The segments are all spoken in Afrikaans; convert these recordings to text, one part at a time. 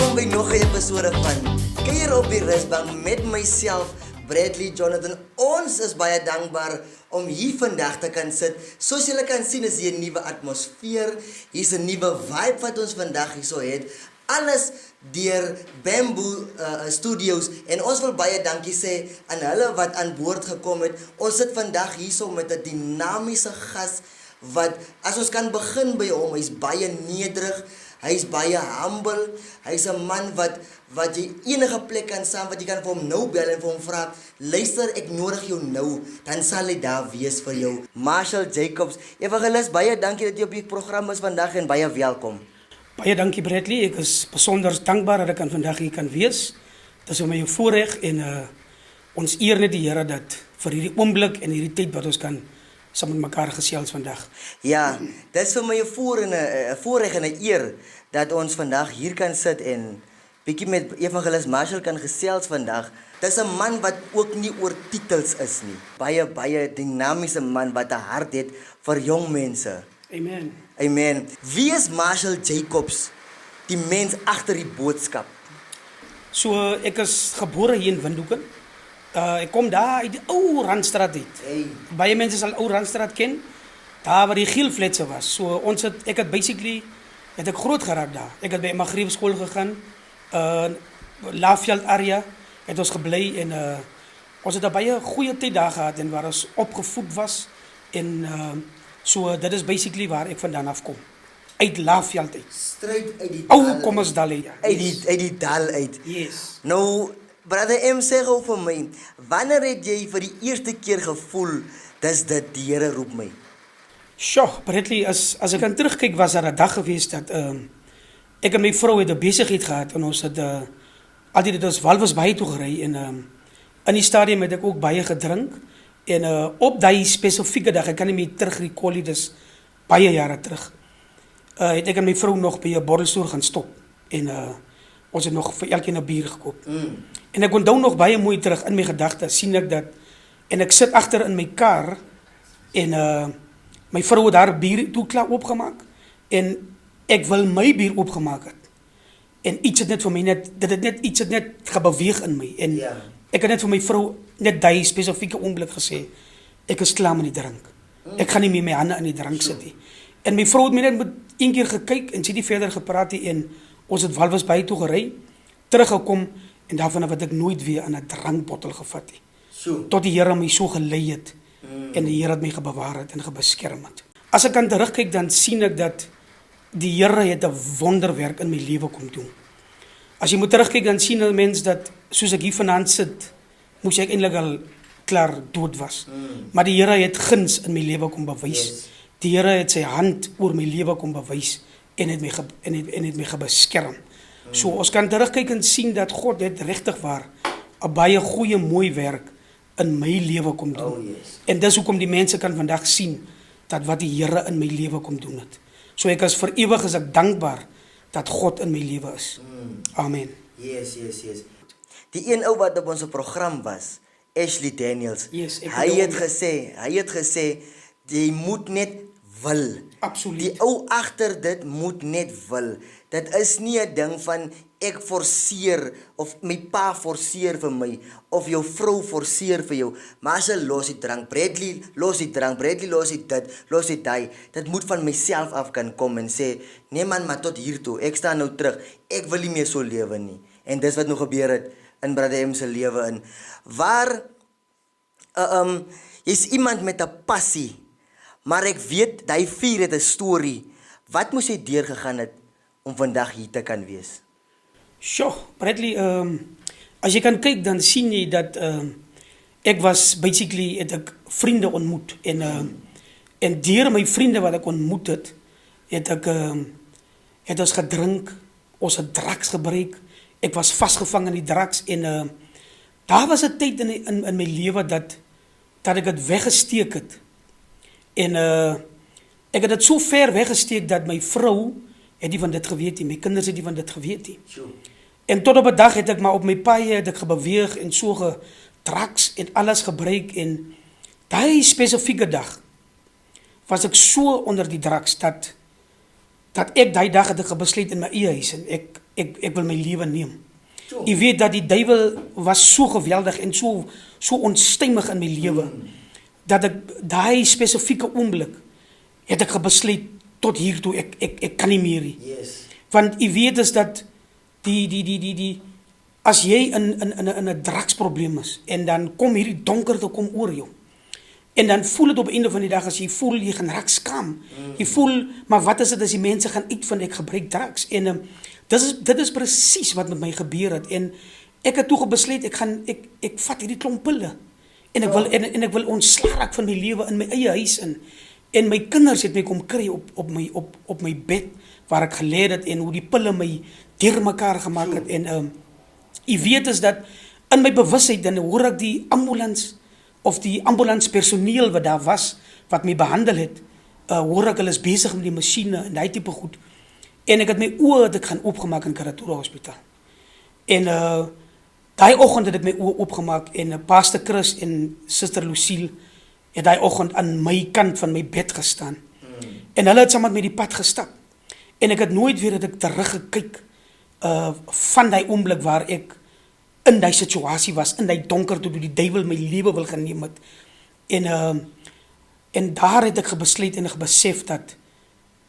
Welkom by nog 'n episode van Kuier op die Rusbank met myself, Bradley Jonathan. Ons is baie dankbaar om hier vandag te kan sit. Soos julle kan sien is hier 'n nuwe atmosfeer. Hier's 'n nuwe vibe wat ons vandag hierso het. Alles deur Bamboo Studios en ons wil baie dankie sê aan hulle wat aan boord gekom het. Ons sit vandag hierso met 'n dinamiese gas wat as ons kan begin by hom, hy's baie nederig. Hy's baie humble. Hy's 'n man wat jy enige plek kan saam wat jy kan vir hom nou bel en vir hom vra, luister, ek nodig jou nou, dan sal hy daar wees vir jou. Marshall Jacobs, evangelis, baie dankie dat jy op die program is vandag en baie welkom. Baie dankie Bradley, ek is besonder dankbaar dat ek vandag hier kan wees. Dit is vir my 'n voorreg en ons eer net die Here dat vir hierdie oomblik en hierdie tyd wat ons kan saam met mekaar gesels vandag. Ja, dit is vir my 'n voorreg en 'n eer dat ons vandag hier kan sit en bietjie met evangelis Marshall kan gesels vandag. Dis 'n man wat ook nie oor titels is nie. Baie dinamiese man wat 'n hart het vir jong mense. Amen. Amen. Wie is Marshall Jacobs, die mens agter die boodskap? So ek is gebore hier in Windhoeken. Ek kom daar uit die ou Randstraat uit. Hey. Baie mense sal ou Randstraat ken. Daar waar die Gielfletse was. So ek het basically ek groot geraak daar. Ek het by Magrief skool gegaan. Laveld area het ons gebly en ons het 'n baie goeie tyd daar gehad en waar ons opgevoed was en so dit is basically waar ek vandaan afkom. Uit Laveld uit. Straight uit die dal. Ou Kommersdal uit. Uit die dal uit. Yes. Nou, brother M sê gou vir my, wanneer het jy vir die eerste keer gevoel dis dit die Here roep my? Sjoe, Bradley, as ek kan terugkyk was daar 'n dag gewees dat ek en my vrou het 'n besigheid gehad en ons het altyd het ons Walvis Bay toe gery en in die stadium het ek ook baie gedrink en op daai spesifieke dag, ek kan nie meer terug recall nie, dis baie jare terug. Het ek en my vrou nog by 'n borrelstoer gaan stop en ons het nog vir elkeen 'n bier gekoop. En ek onthou nog baie mooi terug in my gedagtes sien ek dat en ek sit agter in my kar en my vrou het haar bier toe klaar opgemaak en ek wil my bier opgemaak het. En iets het net vir my iets het net gebeweeg in my en ek het net vir my vrou net daai spesifieke oomblik gesê ek is klaar met die drank. Ek gaan nie meer my hande in die drank sit nie. En my vrou het my net met een keer gekyk en sy het nie verder gepraat nie en ons het Walvis Bay toe gery, teruggekom en daarvan het ek nooit weer aan 'n drankbottel gevat nie. So. Tot die Here my so gelei het en die Here het my gebewaar het en gebeskerm het. As ek kan terugkyk dan sien ek dat die Here het 'n wonderwerk in my lewe kom doen. As jy moet terugkyk dan sien 'n mens dat soos ek hier vanaand sit, moes ek eintlik al klaar dood was. Maar die Here het guns in my lewe kom bewys. Yes. Die Here het sy hand oor my lewe kom bewys en het my gebeskerm. So ons kan terugkyk en sien dat God het regtig waar 'n baie goeie mooi werk in my lewe kom doen. Oh, yes. En dis hoekom die mense kan vandag sien dat wat die Here in my lewe kom doen het. So ek is vir ewig is ek dankbaar dat God in my lewe is. Amen. Yes. Die een ou wat op ons program was, Ashley Daniels. Yes, ek hy onthou het gesê jy moet net wil. Absoluut. Die ou agter dit moet net wil. Dit is nie 'n ding van ek forceer of my pa forceer vir my of jou vrou forceer vir jou. Maar as jy los die drank, Bradley los die drank, Bradley los dit, los dit daai. Dit moet van myself af kan kom en sê, nee man, maar tot hier toe. Ek staan nou terug. Ek wil nie meer so lewe nie. En dis wat nou gebeur het in Brother M se lewe in. Waar jy's iemand met 'n passie. Maar ek weet daai vuur het 'n storie. Wat moes jy deurgegaan het om vandag hier te kan wees? Sjoe, Bradley, as jy kan kyk dan sien jy dat ek was basically het ek vriende ontmoet en deur my vriende wat ek ontmoet het ons gedrink, ons het drugs gebruik. Ek was vasgevang in die drugs en daar was 'n tyd in my lewe dat ek dit weggesteek het. En ek het dit so ver weggesteek dat my vrou het nie van dit geweet nie, my kinders het nie van dit geweet nie. Sure. En tot op 'n dag het ek maar op my paie het ek gebeweeg en so gedrugs en alles gebruik en daai spesifieke dag was ek so onder die drugs dat ek daai dag het ek besluit in my eie huis en ek wil my lewe neem. Sure. Jy weet dat die duiwel was so geweldig en so onstuimig in my lewe, dat ek daai spesifieke oomblik het ek besluit tot hier toe, ek kan nie meer nie. Yes. Want jy weet is dat as jy in 'n drugsprobleem is en dan kom hierdie donkerte kom oor jou. En dan voel dit op die einde van die dag as jy voel jy gaan raak skaam. Jy voel, maar wat is dit as die mense gaan uitvind ek gebruik drugs? En dit is presies wat met my gebeur het. En ek het toe besluit ek vat hierdie klomp pille. En ek wil ontslaa raak van my lewe in my eie huis in. En my kinders het my kom kry op my bed waar ek gelê het en hoe die pille my deurmekaar gemaak het. En jy weet is dat in my bewusheid dan hoor ek die ambulans of die ambulanspersoneel wat daar was, wat my behandel het, hoor ek hulle is besig met die masjiene en die tipe goed. En ek het my oë het ek gaan oopgemaak in Karatura Hospitaal. En daai oggend het ek my oë oopgemaak en Pastor Chris en Suster Lucille het daai oggend aan my kant van my bed gestaan. En hulle het saam met my die pad gestap. En ek het nooit weer dat ek teruggekyk van daai oomblik waar ek in die situasie was, in die donker toe die duiwel my lewe wil geneem het. En daar het ek besluit en besef dat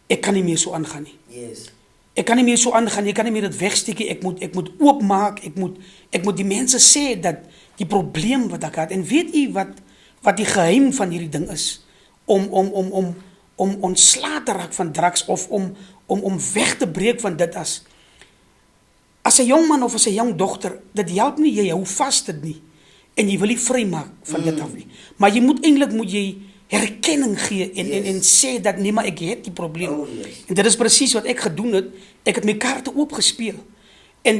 ek kan nie meer so aangaan nie. Yes. Ek kan nie meer so aangaan, ek kan nie meer dit wegsteek nie, ek moet oopmaak, ek moet die mense sê dat die probleem wat ek het, en weet u wat die geheim van hierdie ding is, om ontslae te raak van drugs, of om weg te breek van dit as 'n jong man of as 'n jong dogter, dit help nie, jy hou vas dit nie, en jy wil nie vry maak van dit af nie, maar jy moet jy herkenning gee en sê dat nee, maar ek het die probleem. Oh, yes. En dit is presies wat ek gedoen het. Ek het my kaarte oopgespeel. En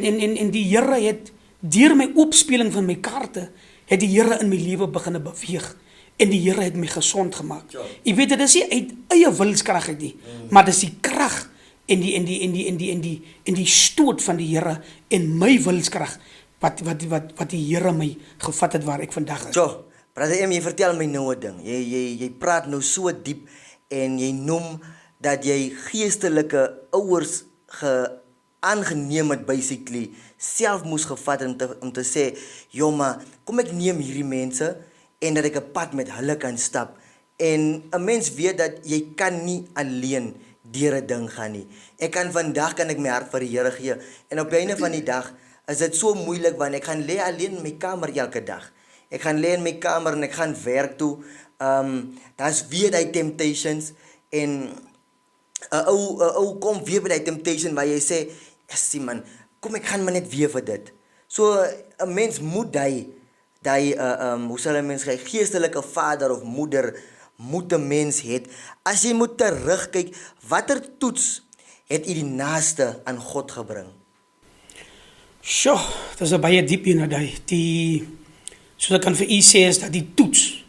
die Here het deur my oopspeling van my kaarte het die Here in my lewe begine beweeg. En die Here het my gesond gemaak. Ja. Jy weet dit is nie uit eie wilskrag uit nie, maar dis die krag en die stoot van die Here en my wilskrag wat die Here my gevat het waar ek vandag is. So, Brother M, jy vertel my nou 'n ding. Jy praat nou so diep en jy noem dat jy geestelike ouers aangeneem het basically, self moes gevat om te sê, maar kom ek neem hierdie mense en dat ek 'n pad met hulle kan stap. En 'n mens weet dat jy kan nie alleen deur 'n ding gaan nie. Vandag kan ek my hart vir die Here gee en op die einde van die dag is dit so moeilik want ek gaan lê alleen in my kamer elke dag. Ek gaan lê in my kamer en ek gaan werk toe. Daar's weer die temptations en 'n ou kom weer by die temptation waar jy sê, "Yes, man, kom ek gaan maar net weer vir dit." So 'n mens moet hoe sal 'n mens sê, geestelike vader of moeder moet 'n mens het. As jy moet terugkyk, watter toets het u die naaste aan God gebring? Sjoe, dit is 'n baie diep een daai. Soos ek kan vir u sê is dat die toets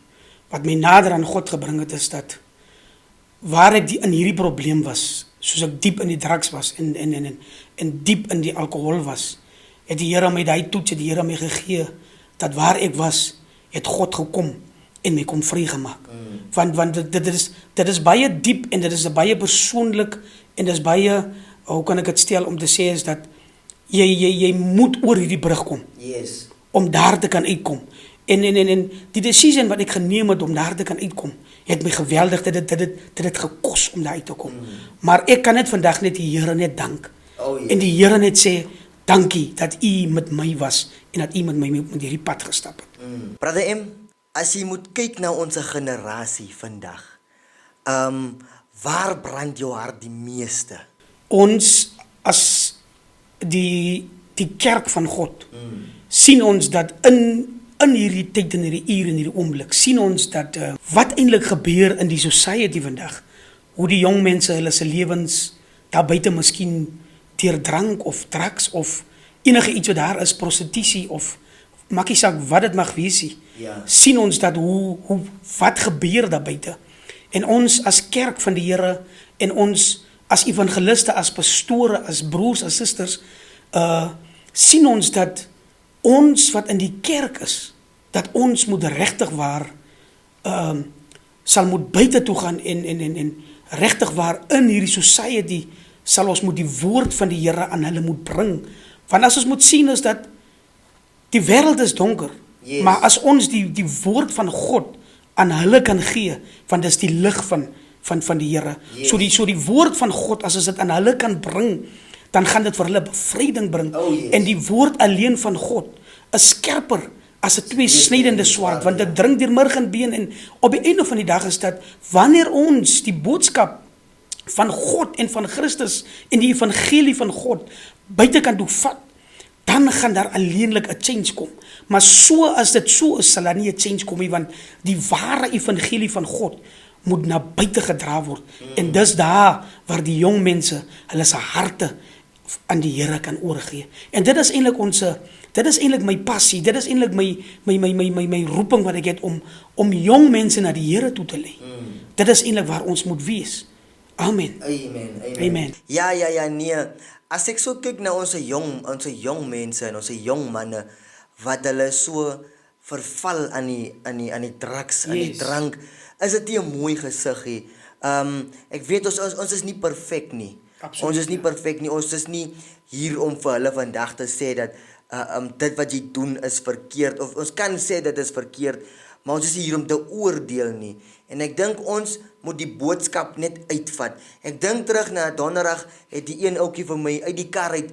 wat my nader aan God gebring het is dat waar ek in hierdie probleem was, soos ek diep in die drugs was en diep in die alkohol was, het die Here my daai toets, het die Here my gegee dat waar ek was, het God gekom en my kom vrygemaak. Want dit is baie diep en dit is baie persoonlik en dit is baie, hoe kan ek dit stel om te sê is dat jy moet oor hierdie brug kom. Yes. Om daar te kan uitkom. En die decisie wat ek geneem het om daar te kan uitkom, het my geweldig dit het gekos om daar uit te kom. Maar ek kan net vandag net die Here net dank. Oh, yes. En die Here net sê, dankie dat u met my was en dat u met my met hierdie pad gestap het. Brother M, as jy moet kyk na ons generasie vandag, waar brand jou hart die meeste? Ons as die kerk van God sien ons dat in hierdie tyd en hierdie uur en hierdie oomblik sien ons dat wat eintlik gebeur in die society vandag, hoe die jong mense hulle se lewens daar buite miskien deur drank of drugs of enige iets wat daar is, prostitusie of maak nie saak wat dit mag wees nie. Ja. Sien ons dat wat gebeur daar buite. En ons as kerk van die Here en ons as evangeliste, as pastore, as broers, as susters, sien ons dat ons wat in die kerk is, dat ons moet regtig waar sal moet buite toe gaan en regtig waar in hierdie society sal ons moet die woord van die Here aan hulle moet bring. Want as ons moet sien is dat die wêreld is donker, Yes. maar as ons die woord van God aan hulle kan gee, want dis die lig van die Here. Yes. So die woord van God, as ons dit aan hulle kan bring, dan gaan dit vir hulle bevryding bring. Oh, yes. En die woord alleen van God is skerper as 'n tweesnydende swaard, want dit dring deur murg en been, en op die einde van die dag is dat wanneer ons die boodskap van God en van Christus en die evangelie van God buitekant toe vat, dan gaan daar alleenlik 'n change kom. Maar so as dit so is, sal daar nie 'n change kom nie, want die ware evangelie van God moet na buite gedra word. En dis daar waar die jong mense hulle se harte aan die Here kan oorgee. En dit is eintlik my passie, dit is eintlik my roeping wat ek het om jong mense na die Here toe te lei. Dit is eintlik waar ons moet wees. Amen. Amen. Amen. Ja, nee. As ek so kyk na ons jong mense en ons jong manne wat hulle so verval aan die drugs, aan die Yes. drank, is dit nie 'n mooi gesig nie. Ek weet ons is nie perfek nie. Absoluut, Ons is nie ja. perfek nie. Ons is nie hier om vir hulle vandag te sê dat dit wat jy doen is verkeerd, of ons kan sê dit is verkeerd, maar ons is nie hier om te oordeel nie. En ek dink ons moet die boodskap net uitvat. Ek dink terug na donderdag het die een ouetjie vir my uit die kar uit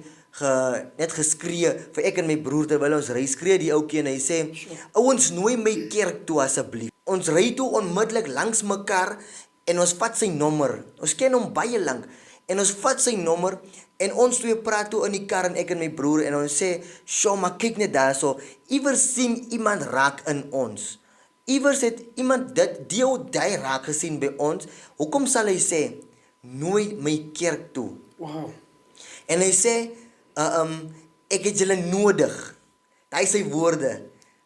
net geskree, vir ek en my broer terwyl ons ry, skree die ouetjie en hy sê, ouens, nooi my kerk toe asseblief. Ons ry toe onmiddellik langs mekaar en ons vat sy nommer. Ons ken hom baie lank. En ons vat sy nommer en ons twee praat toe in die kar en ek en my broer en ons sê, "Sjoe, maar kyk net daarso. Iewers sien iemand raak in ons. Iewers het iemand die raak gesien by ons. Hoekom sal hy sê, nooi my kerk toe?" Wow. En hy sê, "Ek het julle nodig." Daai is sy woorde.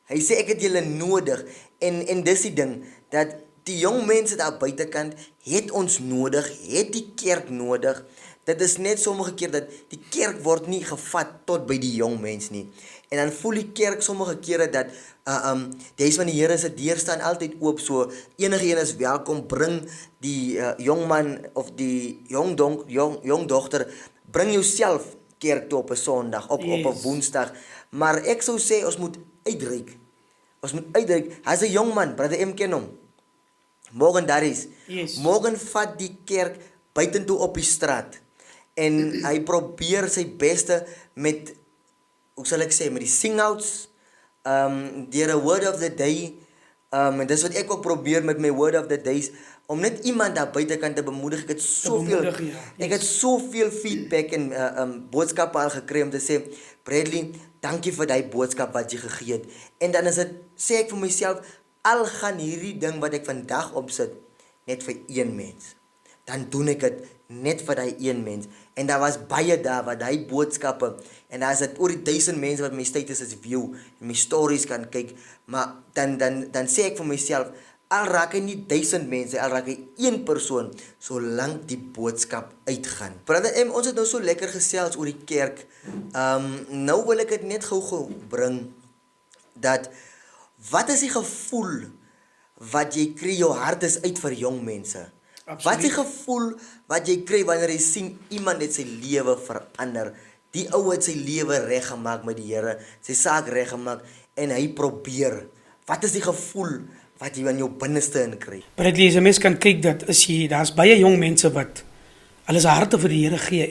Hy sê ek het julle nodig. En dis die ding dat die jong mense daar buitekant het ons nodig, het die kerk nodig. Dit is net sommige keer dat die kerk word nie gevat tot by die jong mens nie. En dan voel die kerk sommige kere dat die huis van die Here se deur staan altyd oop, so enige een is welkom. Bring die jong man of die jong dogter, bring jouself kerk toe op 'n Sondag, op 'n Woensdag. Maar ek sou sê ons moet uitreik. Ons moet uitreik. Hy's 'n jong man, brother M ken hom. Morgen daar is. Yes. Morgen vat die kerk buitentoe op die straat. En hy probeer sy beste met, hoe sal ek sê, met die sing-outs, deur 'n word of the day, en dis wat ek ook probeer met my word of the days, om net iemand daar buitekant te bemoedig. Ek het soveel feedback en boodskappe al gekry om te sê, Bradley, dankie vir die boodskap wat jy gegee het. En dan is dit, sê ek vir myself, al gaan hierdie ding wat ek vandag opsit net vir een mens, dan doen ek dit net vir die een mens. En daar was baie daar wat die boodskappe, en daar is dit oor die 1000 mense wat my status is view en my stories kan kyk, maar dan sê ek vir myself, al raak hy nie 1000 mense, al raak hy een persoon, solank die boodskap uitgaan. Brother M, ons het nou so lekker gesels oor die kerk. Nou wil ek dit net gou bring, dat wat is die gevoel wat jy kry, jou hart is uit vir jong mense? Absoluut. Wat is die gevoel wat jy kry wanneer jy sien iemand het sy lewe verander? Die ou het sy lewe reggemaak met die Here, sy saak reggemaak en hy probeer. Wat is die gevoel wat jy in jou binneste in kry? Bradley, as 'n mens kan kyk dat daar's baie jong mense wat hulle se harte vir die Here gee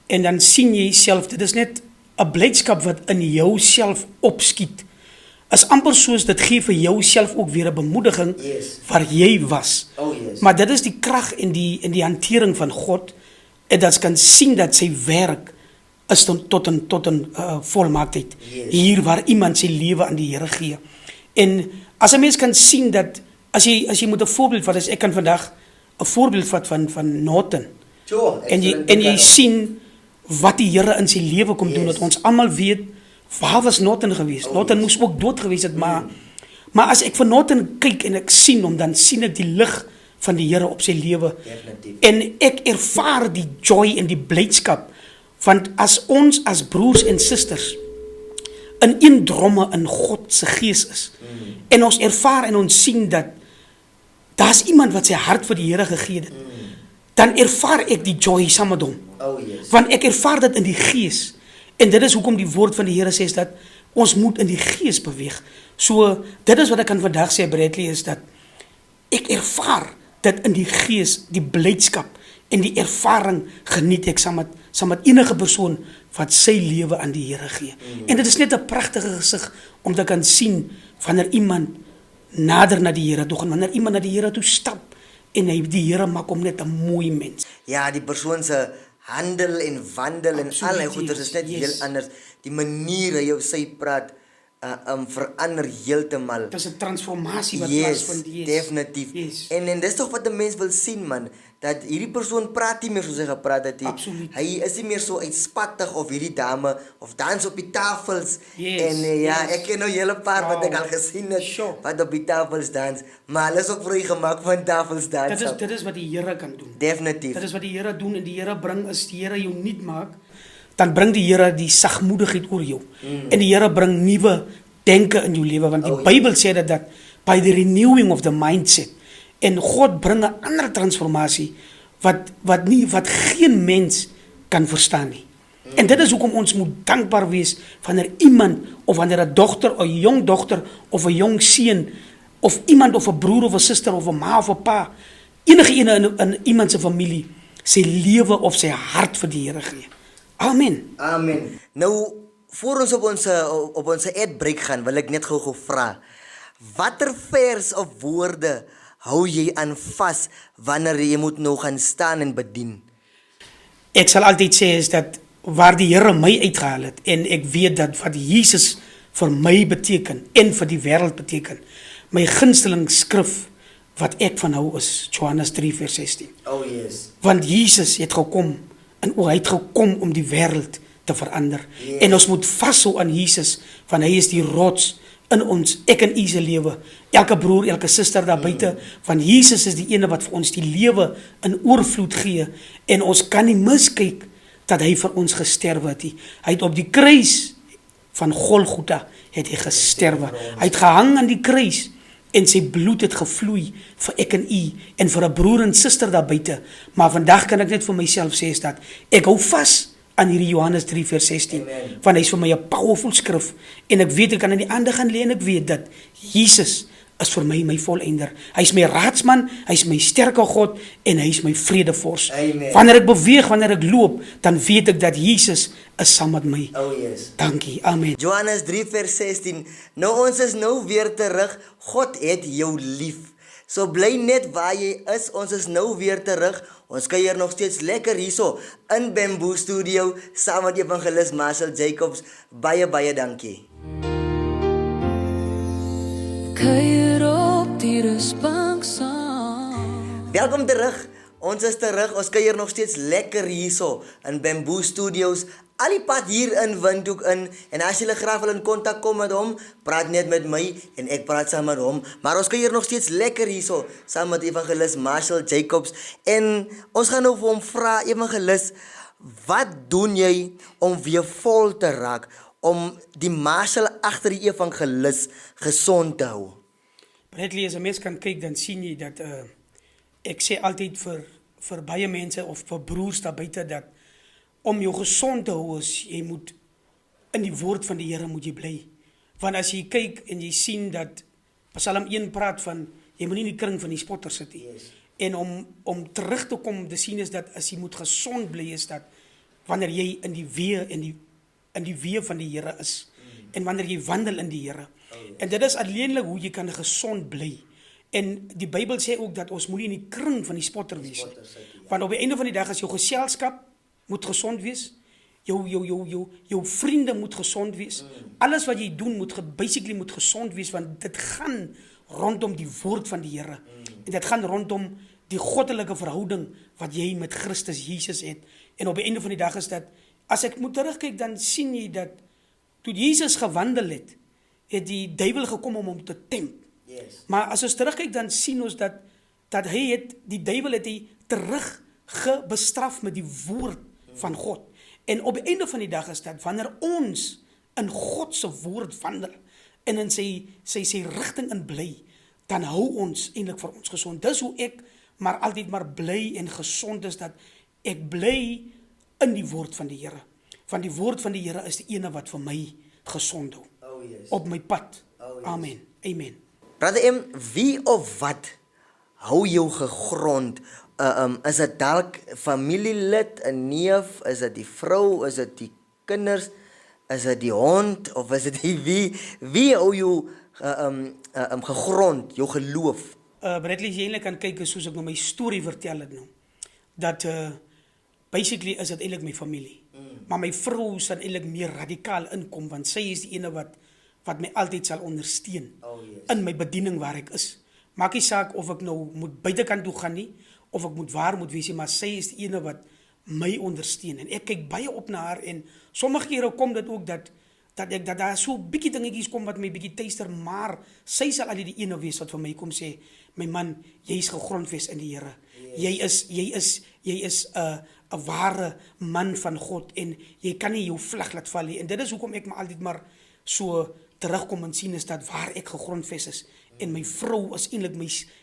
en dan sien jy self, dit is net 'n blydskap wat in jou self opskiet. Is amper soos dit gee vir jou self ook weer 'n bemoediging waar jy was. Oh yes. Maar dit is die krag in die hantering van God, en dat kan sien dat sy werk is tot een volmaaktheid. Yes. Hier waar iemand sy lewe aan die Here gee. En as 'n mens kan sien dat as jy moet 'n voorbeeld vat, as ek kan vandag 'n voorbeeld vat van Norton. Sure, En jy sien wat die Here in sy lewe kom doen, dat ons almal weet waar was Norton geweest. Norton moes ook dood geweest het, maar as ek vir Norton kyk en ek sien hom, dan sien ek die lig van die Here op sy lewe. Definitief. En ek ervaar die joy en die blydskap, want as ons as broers en susters in een dromme in God se gees is, en ons ervaar en ons sien dat daar's iemand wat sy hart vir die Here gegee het, dan ervaar ek die joy saam met hom. Oh yes. Want ek ervaar dit in die gees. En dit is hoekom die woord van die Here sê dat ons moet in die gees beweeg. So, dit is wat ek kan vandag sê, Bradley, is dat ek ervaar dit in die gees, die blydskap en die ervaring geniet ek saam met enige persoon wat sy lewe aan die Here gee. En dit is net 'n pragtige gesig om te kan sien wanneer iemand nader na die Here toe gaan, wanneer iemand na die Here toe stap en die Here maak hom net 'n mooi mens. Ja, die persoon se handel en wandel en Absoluut, al hy goeders is net yes. heel anders. Die manier hoe jy sy praat verander heeltemal. Dit is 'n transformasie wat Yes, plaasvind. definitief. Yes. En dis toch wat die mens wil sien, man. Dat hierdie persoon praat nie meer soos hy gepraat het. Absoluut. Hy is nie meer so uitspattig of hierdie dame of dans op die tafels. Yes, En ja, yes. ek ken nou hele paar wat ek Wow. al gesien het Sure. wat op die tafels dans. Maar hulle is ook vir hy gemaak van tafels dans. Dit is wat die Here kan doen. Definitief. Dit is wat die Here doen en die Here bring, as die Here jou nuut maak, dan bring die Here die sagmoedigheid oor jou. En die Here bring nuwe denke in jou lewe, want die Oh, ja. Bybel sê dat by the renewing of the mindset, en God bring 'n ander transformasie wat geen mens kan verstaan nie. En dit is hoekom ons moet dankbaar wees wanneer iemand, of wanneer 'n dogter, 'n jong dogter of 'n jong seun, of iemand of 'n broer of 'n suster of 'n ma of 'n pa, enige ene in iemand se familie sy lewe of sy hart vir die Here gee. Amen. Amen. Nou, voor ons op ons ad-break gaan, wil ek net gou vra, watter vers of woorde hou jy aan vas wanneer jy moet nou gaan staan en bedien? Ek sal altyd sê is dat waar die Here my uitgehaal het en ek weet dat wat Jesus vir my beteken en vir die wêreld beteken, my gunsteling skrif wat ek van hou is Johannes 3 vers 16. Oh yes. Want Jesus het gekom en hy het gekom om die wêreld te verander. Yes. En ons moet vashou aan Jesus, want hy is die rots in ons, ek en u se lewe. Elke broer, elke suster daar buite, want Jesus is die ene wat vir ons die lewe in oorvloed gee en ons kan nie miskyk dat hy vir ons gesterwe het nie. Hy het op die kruis van Golgotha het hy gesterwe. Hy het gehang aan die kruis en sy bloed het gevloei vir ek en u en vir 'n broer en suster daar buite. Maar vandag kan ek net vir myself sê is dat ek hou vas aan hierdie Johannes 3 vers 16. Amen. Want hy is vir my 'n powerful skrif en ek weet ek kan in die ander gaan lê en ek weet dat Jesus is vir my volleinder. Hy is my raadsman, hy is my sterke God en hy is my vredevors. Amen. Wanneer ek beweeg, wanneer ek loop, dan weet ek dat Jesus is saam met my. Oh yes. Dankie. Amen. Johannes 3 vers 16. Nou ons is nou weer terug. God het jou lief. So bly net waar jy is. Ons is nou weer terug. Ons kuier nog steeds lekker hierso in Bamboo Studio saam met evangelis Marcel Jacobs. Baie dankie. Kuier op die rusbank saam. Welkom terug. Ons is terug. Ons kuier nog steeds lekker hierso in Bamboo Studios. Al die pad hier in Windhoek in. En as jy graag wil in kontak kom met hom, praat net met my en ek praat saam met hom. Maar ons kuier nog steeds lekker hierso saam met evangelis Marcel Jacobs. En ons gaan nou vir hom vra, evangelis, wat doen jy om weer vol te raak? Om die Marcel agter die evangelis gesond te hou? Bradley, as 'n mens kan kyk, dan sien jy dat ek sê altyd vir baie mense of vir broers daar buite dat om jou gesond te hou is, jy moet in die woord van die Here moet jy bly. Want as jy kyk en jy sien dat Psalm 1 praat van jy moet nie in die kring van die spotters sit nie. Yes. En om terug te kom te sien is dat as jy moet gesond bly is dat wanneer jy in die weë van die Here is en wanneer jy wandel in die Here. En dit is alleenlik hoe jy kan gesond bly. En die Bybel sê ook dat ons moet nie in die kring van die spotter wees nie. Want op die einde van die dag as jou geselskap moet gesond wees, jou vriende moet gesond wees. Alles wat jy doen basically moet gesond wees, want dit gaan rondom die woord van die Here. En dit gaan rondom die goddelike verhouding wat jy met Christus Jesus het. En op die einde van die dag is dat as ek moet terugkyk, dan sien jy dat toe Jesus gewandel het die duiwel gekom om hom te temp. Yes. Maar as ons terugkyk, dan sien ons dat die duiwel het hy terug bestraf met die woord van God. En op die einde van die dag is dat wanneer ons in God se woord wandel en in sy rigting in bly, dan hou ons eintlik vir ons gesond. Dis hoe ek maar altyd maar bly en gesond is, dat ek bly in die woord van die Here. Want die woord van die Here is die ene wat vir my gesond hou. Oh yes. Op my pad. Oh, yes. Amen. Amen. Brother M, wie of wat hou jou gegrond? Is dit dalk familielid, 'n neef, is dit die vrou, is dit die kinders, is dit die hond of is dit die wie hou jou gegrond, jou geloof? Bradley, as jy eintlik kan kyk soos ek nou my storie vertel het nou, dat basically is dit eintlik my familie. Maar my vrou sal eintlik meer radikaal inkom, want sy is die ene wat my altyd sal ondersteun in my bediening waar ek is. Maak nie saak of ek nou moet buitekant toe gaan nie, of ek moet waar moet wees nie, maar sy is die ene wat my ondersteun. En ek kyk baie op na haar, en sommige kere kom dit ook dat daar so bietjie dingetjies kom wat my bietjie tuister, maar sy sal altyd die ene wees wat vir my kom sê, my man, jy is gegrondves in die Here. Jy is 'n ware man van God, en jy kan nie jou vlag laat val nie. En dit is hoekom ek my altyd maar so terugkom en sien, is dat waar ek gegrondves is, en my vrou is eintlik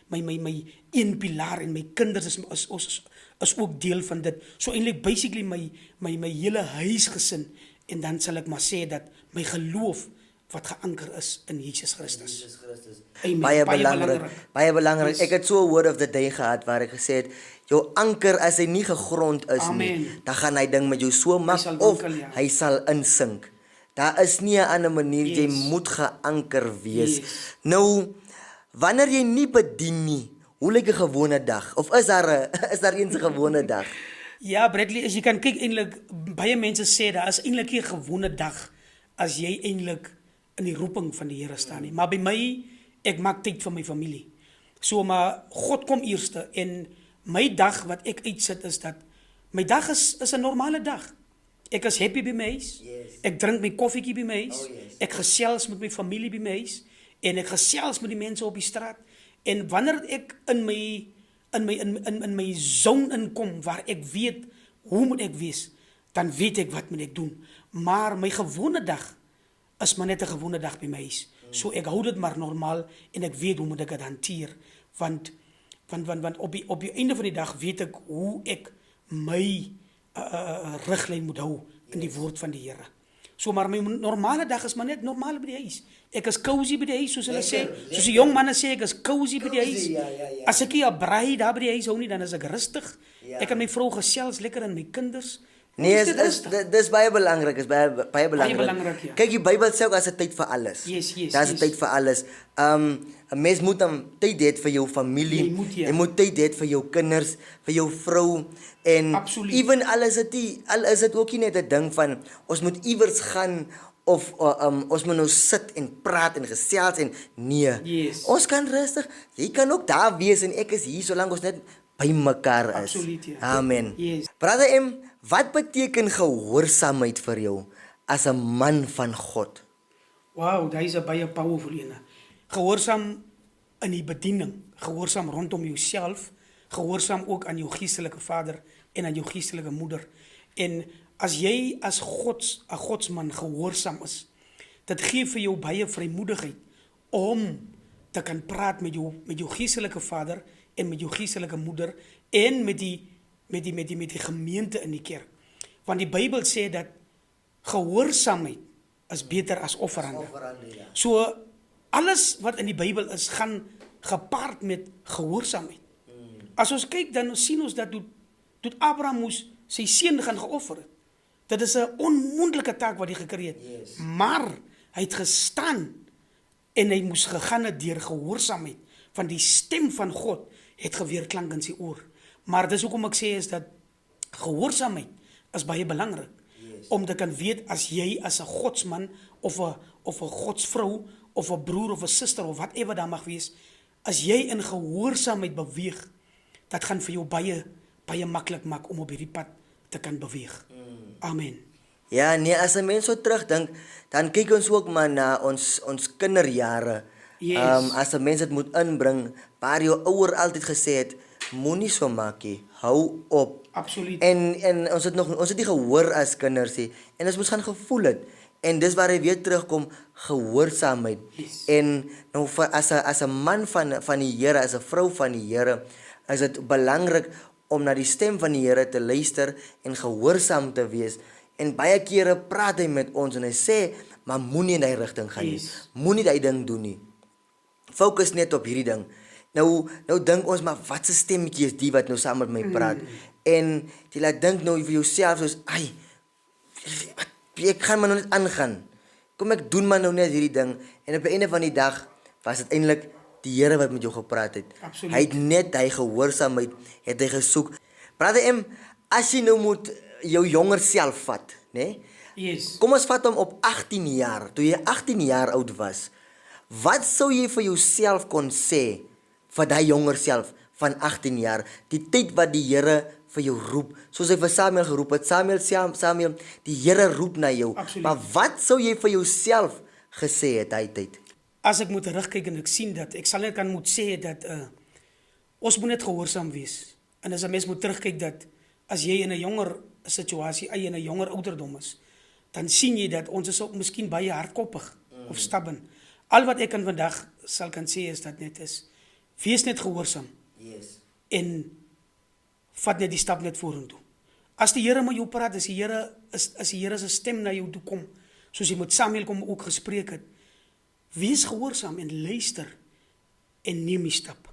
my een pilaar, en my kinders is ook deel van dit. So eintlik basically my hele huisgesin, en dan sal ek maar sê dat my geloof wat geanker is in Jesus Christus. Amen. Baie belangrik. Yes. Ek het so 'n word of the day gehad waar ek gesê het, jou anker as hy nie gegrond is Amen. nie, dan gaan hy ding met jou so mak sal of wankel, ja. hy sal insink. Daar is nie 'n ander manier, jy Yes. moet geanker wees. Yes. Nou, wanneer jy nie bedien nie, hoe lyk 'n gewone dag? Of is daar eens 'n gewone dag? Ja, Bradley, as jy kan kyk, eintlik baie mense sê daar is eintlik nie 'n gewone dag as jy eintlik in die roeping van die Here staan nie. Maar by my, ek maak tyd vir my familie. So maar God kom eerste, en my dag wat ek uitsit is dat my dag is 'n normale dag. Ek is happy by my huis. Yes. Ek drink my koffietjie by my huis. Oh, yes. Ek gesels met my familie by my huis, en ek gesels met die mense op die straat. En wanneer ek in my zone inkom waar ek weet hoe moet ek wees, dan weet ek wat moet ek doen. Maar my gewone dag is maar net 'n gewone dag by my huis. So ek hou dit maar normaal, en ek weet hoe moet ek dit hanteer, want op die einde van die dag weet ek hoe ek my riglyn moet hou in die woord van die Here. So maar my normale dag is maar net normaal by die huis. Ek is cozy by die huis, soos hulle sê. Soos die jong manne sê, ek is cozy by die huis. Ja. As ek nie 'n braai daar by die huis hou nie, dan is ek rustig. Ja. Ek en my vrou gesels lekker, en my kinders. Nee, Dit is rustig. dis baie belangrik, is baie belangrik. belangrik, ja. Kyk, die Bybel sê ook as 'n tyd vir alles. Yes, Daar's 'n yes. tyd vir alles. 'n Mens moet dan tyd hê vir jou familie. Jy moet, ja. Jy moet tyd hê vir jou kinders, vir jou vrou, en Absoluut. even al is dit ook nie net 'n ding van ons moet iewers gaan of ons moet nou sit en praat en gesels en nee. Yes. Ons kan rustig. Jy kan ook daar wees en ek is hier solank ons net by mekaar is. Absoluut, ja. Amen. Yes. Brother M, wat beteken gehoorsaamheid vir jou as 'n man van God? Wow, daar is 'n baie powerful ene. Gehoorsaam in die bediening, gehoorsaam rondom jouself, gehoorsaam ook aan jou geestelike vader en aan jou geestelike moeder. En as jy as 'n Godsman gehoorsaam is, dit gee vir jou baie vrymoedigheid om te kan praat met jou geestelike vader en met jou geestelike moeder en met die gemeente in die kerk. Want die Bybel sê dat gehoorsaamheid is beter as offerande. So alles wat in die Bybel is, gaan gepaard met gehoorsaamheid. As ons kyk, dan sien ons dat toe Abraham moes sy seun gaan geoffer het. Dit is 'n onmoontlike taak wat hy gekry het. Yes. Maar hy het gestaan en hy moes gegaan het deur gehoorsaamheid, want die stem van God het geweerklank in sy oor. Maar dis hoekom ek sê is dat gehoorsaamheid is baie belangrik. Yes. Om te kan weet as jy as 'n Godsman of 'n Godsvrou of 'n broer of 'n suster of whatever daar mag wees, as jy in gehoorsaamheid beweeg, dat gaan vir jou baie maklik maak om op hierdie pad te kan beweeg. Amen. Ja, nee, as 'n mens so terugdink, dan kyk ons ook maar na ons kinderjare. Yes. As 'n mens dit moet inbring, waar jou ouer altyd gesê het, moenie so maak nie, hou op. Absoluut. En ons het nie gehoor as kinders nie, en ons moes gaan gevoel het. En dis waar hy weer terugkom, gehoorsaamheid. Yes. En nou as 'n man van die Here, as 'n vrou van die Here, is dit belangrik om na die stem van die Here te luister en gehoorsaam te wees. En baie kere praat hy met ons en hy sê, maar moenie in die rigting gaan nie. Yes. Moenie die ding doen nie. Fokus net op hierdie ding. Nou dink ons, maar wat 'n stemmetjie is die wat nou saam met my praat? En jy laat dink nou vir jouself soos, ai, ek gaan maar nou net aangaan. Kom ek doen maar nou net hierdie ding. En op die einde van die dag was dit eintlik die Here wat met jou gepraat het. Absoluut. Hy het net hy gehoorsaamheid, het hy gesoek. Brother M, as jy nou moet jou jonger self vat, né? Yes. Kom ons vat hom op 18 jaar, toe jy 18 jaar oud was. Wat sou jy vir jouself kon sê vir daai jonger self van 18 jaar, die tyd wat die Here vir jou roep, soos hy vir Samuel geroep het, Samuel, die Here roep na jou. Absoluut. Maar wat sou jy vir jouself gesê het daai tyd? As ek moet terugkyk en ek sien dat, ek sal net kan moet sê dat ons moet net gehoorsaam wees. En as 'n mens moet terugkyk dat as jy in 'n jonger situasie, in 'n jonger ouderdom is, dan sien jy dat ons is ook miskien baie hardkoppig of stubborn. Al wat ek vandag sal kan sê is dat net is, wees net gehoorsaam Yes. en vat net die stap net vorentoe. As die Here met jou praat, as die Here se stem na jou toe kom, soos jy met Samuel kom ook gespreek het, wees gehoorsaam en luister en neem die stap.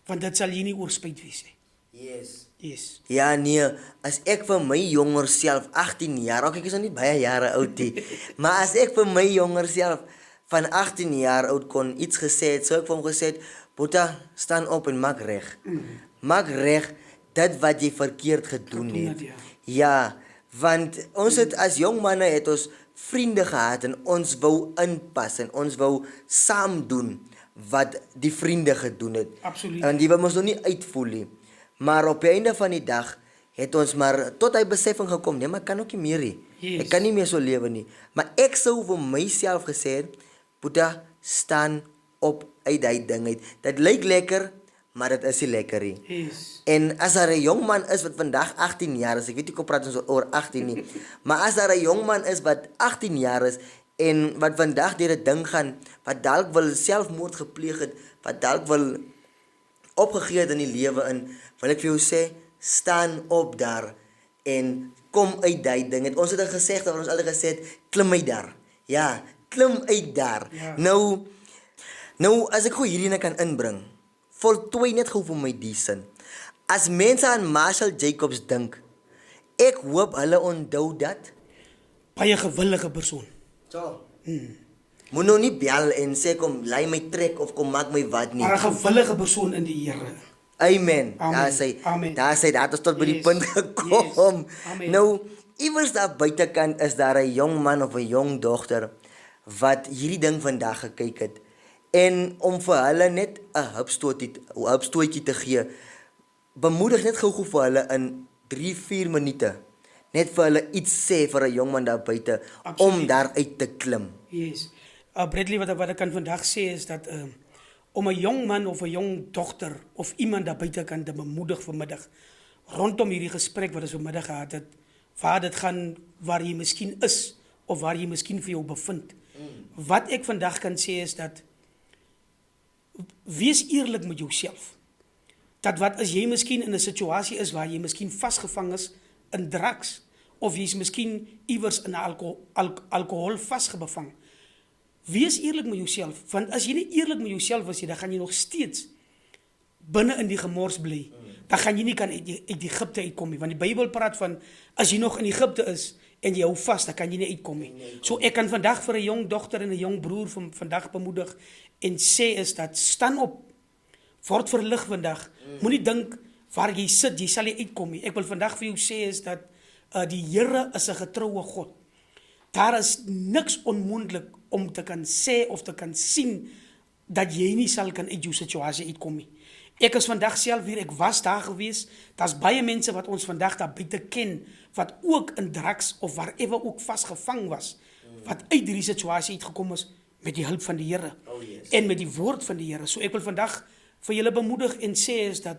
Want dit sal jy nie oorspyt wees nie. Yes. Yes. Ja nee, as ek vir my jonger self 18 jaar, ek is nog nie baie jare oud nie, maar as ek vir my jonger self van 18 jaar oud kon iets gesê het, sou ek vir hom gesê het, Boeta, staan op en maak reg. Maak reg dit wat jy verkeerd gedoen het. Ja, want ons het as jong manne het ons vriende gehad en ons wou inpas en ons wou saam doen wat die vriende gedoen het. Absoluut. En die wou ons nog nie uitvoel nie. Maar op die einde van die dag het ons maar tot hy besefing gekom, nee, maar ek kan ook nie meer nie. Yes. Ek kan nie meer so lewe nie. Maar ek sou vir myself gesê het, Boeta, staan op uit die ding uit. Dit lyk lekker, maar dit is nie lekker nie. Yes. En as daar 'n jong man is wat vandag 18 jaar is, ek weet nie kom praat ons oor 18 nie, maar as daar 'n jong man is wat 18 jaar is en wat vandag deur 'n ding gaan, wat dalk wil selfmoord gepleeg het, wat dalk wil opgegee het in die lewe in, wil ek vir jou sê, staan op daar en kom uit die ding. Het ons het 'n gesegde wat ons altyd gesê het, klim uit daar. Ja, klim uit daar. Ja. Nou as ek gou hierdie kan inbring, voltooi net gou vir my die sin. As mense aan Marshall Jacobs dink, ek hoop hulle onthou dat. Baie gewillige persoon. So. Moet nou nie bel en sê kom lei my trek of kom maak my wat nie. Maar 'n gewillige persoon in die Here. Amen. Amen. Daar sê dat ons tot by die Yes. punt gekom. Yes. Amen. Nou, iewers daar buitekant is daar 'n jong man of 'n jong dogter wat hierdie ding vandag gekyk het. En om vir hulle net 'n hupstootjie te gee, bemoedig net gou vir hulle in 3-4 minute. Net vir hulle iets sê vir 'n jong man daar buite om Absoluut. daar uit te klim. Yes. Bradley, wat ek kan vandag sê is dat om 'n jong man of 'n jong dogter of iemand daar buite kan te bemoedig vanmiddag rondom hierdie gesprek wat ons vanmiddag gehad het, waar dit gaan waar jy miskien is of waar jy miskien vir jou bevind. Wat ek vandag kan sê is dat wees eerlik met jouself. Dat wat as jy miskien in 'n situasie is waar jy miskien vasgevang is in drugs of jy's miskien iewers in 'n alkohol vasgevang. Wees eerlik met jouself, want as jy nie eerlik met jouself is, dan gaan jy nog steeds binne in die gemors bly. Dan gaan jy nie kan uit Egipte uitkom nie, want die Bybel praat van as jy nog in Egipte is en jy hou vas, dan kan jy nie uitkom nie. So ek kan vandag vir 'n jong dogter en 'n jong broer vandag bemoedig en sê is dat staan op, word verlig vandag. Moenie dink waar jy sit, jy sal nie uitkom nie. Ek wil vandag vir jou sê is dat die Here is 'n getroue God. Daar is niks onmoontlik om te kan sê of te kan sien dat jy nie sal kan uit jou situasie uitkom nie. Ek is vandag self hier, ek was daar gewees. Daar's baie mense wat ons vandag daar buite ken wat ook in drugs of waarever ook vasgevang was, wat uit hierdie situasie uitgekom is met die hulp van die Here en met die woord van die Here. So ek wil vandag vir julle bemoedig en sê is dat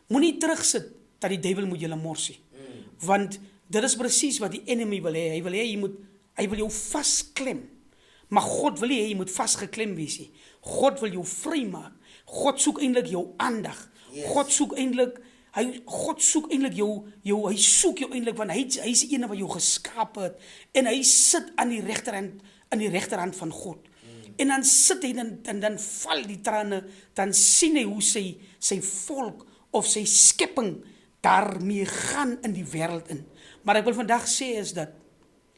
moenie terugsit dat die duiwel moet julle morsie. Want dit is presies wat die enemy wil hê. Hy wil jou vasklem. Maar God wil nie hê jy moet vasgeklem wees nie. God wil jou vrymaak. God soek eintlik jou aandag God soek eintlik God soek eintlik hy soek jou eintlik want hy's die een wat jou geskaap het en hy sit aan die regterhand van God. En dan sit hy en dan val die trane, dan sien hy hoe sy volk of sy skepping daarmee gaan in die wêreld in. Maar ek wil vandag sê is dat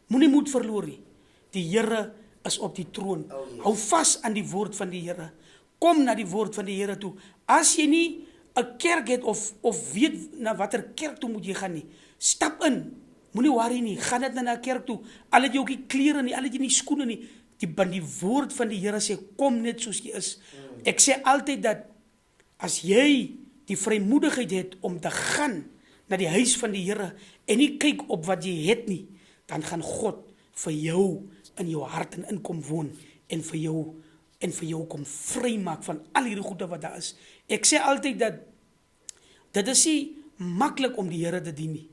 moenie moed verloor nie. Die Here is op die troon. Hou vas aan die woord van die Here. Kom na die woord van die Here toe. As jy nie 'n kerk het of weet na watter kerk toe moet jy gaan nie, stap in. Moenie worry nie, gaan net na 'n kerk toe. Al het jy ook nie klere nie, al het jy nie skoene nie. Die woord van die Here sê kom net soos jy is. Ek sê altyd dat as jy die vrymoedigheid het om te gaan na die huis van die Here en nie kyk op wat jy het nie, dan gaan God vir jou in jou hart en inkom woon en vir jou kom vrymaak van al hierdie goede wat daar is. Ek sê altyd dat dit is nie maklik om die Here te dien nie.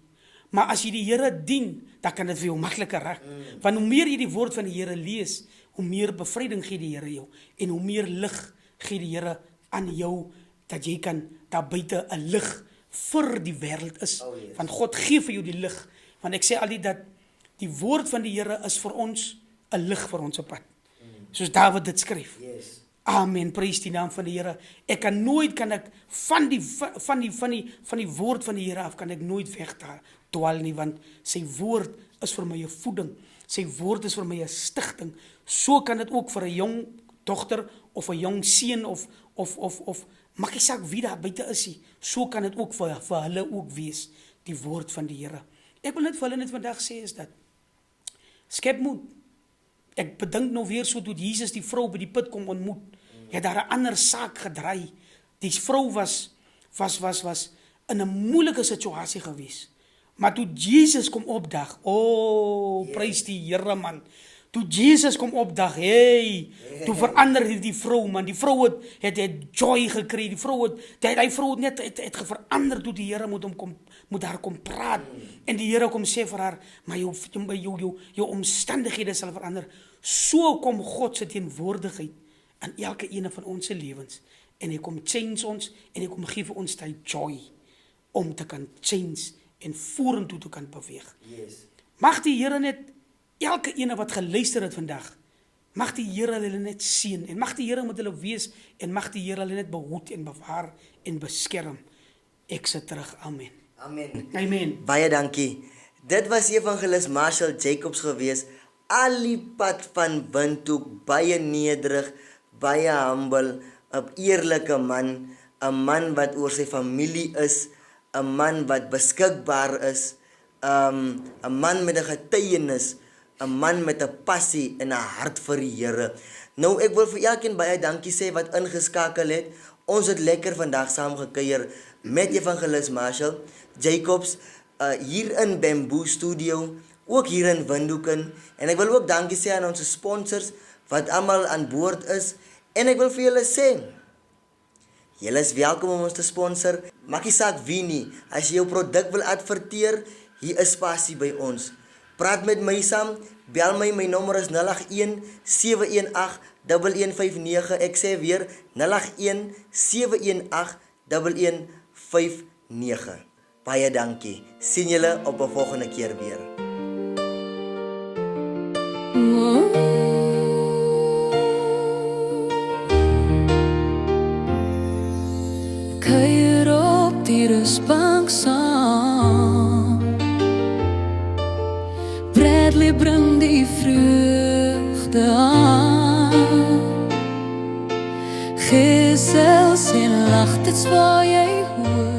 Maar as jy die Here dien, dan kan dit vir jou makliker raak. Want hoe meer jy die woord van die Here lees, hoe meer bevryding gee die Here jou en hoe meer lig gee die Here aan jou dat jy kan daar buite 'n lig vir die wêreld is. Want God gee vir jou die lig. Want ek sê altyd dat die woord van die Here is vir ons 'n lig vir ons pad. Soos Dawid dit skryf. Amen, prys die naam van die Here. Ek kan van die woord van die Here af kan ek nooit wegdwaal nie, want sy woord is vir my 'n voeding. Sy woord is vir my 'n stigting. So kan dit ook vir 'n jong dogter of 'n jong seun of maak nie saak wie daar buite is nie. So kan dit ook vir hulle ook wees, die woord van die Here. Ek wil net vir hulle net vandag sê is dat skep moed. Ek bedink nou weer so toe Jesus die vrou by die put kom ontmoet. Hy het daar 'n ander saak gedraai. Die vrou was in 'n moeilike situasie gewees. Maar toe Jesus kom opdag, prys die Here man. Toe Jesus kom opdag, toe verander hierdie vrou man. Die vrou het joy gekry. Die vrou het net het verander toe die Here moet haar kom praat. En die Here kom sê vir haar, maar jou omstandighede sal verander. So kom God se teenwoordigheid aan elke ene van ons se lewens. En hy kom change ons en hy kom gee vir ons die joy om te kan change en vorentoe te kan beweeg. Mag die Here net elke ene wat geluister het vandag, mag die Here hulle net seën en mag die Here met hulle wees en mag die Here hulle net behoed en bewaar en beskerm. Ek sê terug, amen. Amen. Baie dankie. Dit was evangelis Marshall Jacobs gewees. Al die pad van Windhoek, baie nederig, baie humble, 'n eerlike man, 'n man wat oor sy familie is, 'n man wat beskikbaar is, 'n man met 'n getuienis, 'n man met 'n passie en 'n hart vir die Here. Nou ek wil vir elkeen baie dankie sê wat ingeskakel het. Ons het lekker vandag saam gekuier met evangelis Marshall Jacobs hier in Bamboo Studio, ook hier in Windhoek. En ek wil ook dankie sê aan ons sponsors wat almal aan boord is. En ek wil vir julle sê, julle is welkom om ons te sponsor. Maak nie saak wie nie. As jy jou produk wil adverteer, hier is spasie by ons. Praat met my saam, bel my nommer is 081 718 1159. Ek sê weer 081 718 1159. Baie dankie. Sien julle op 'n volgende keer weer. Kuier op die rusbank saam. Bradley bring die vreugde aan. Gesels en lag, dit's waar jy hoor.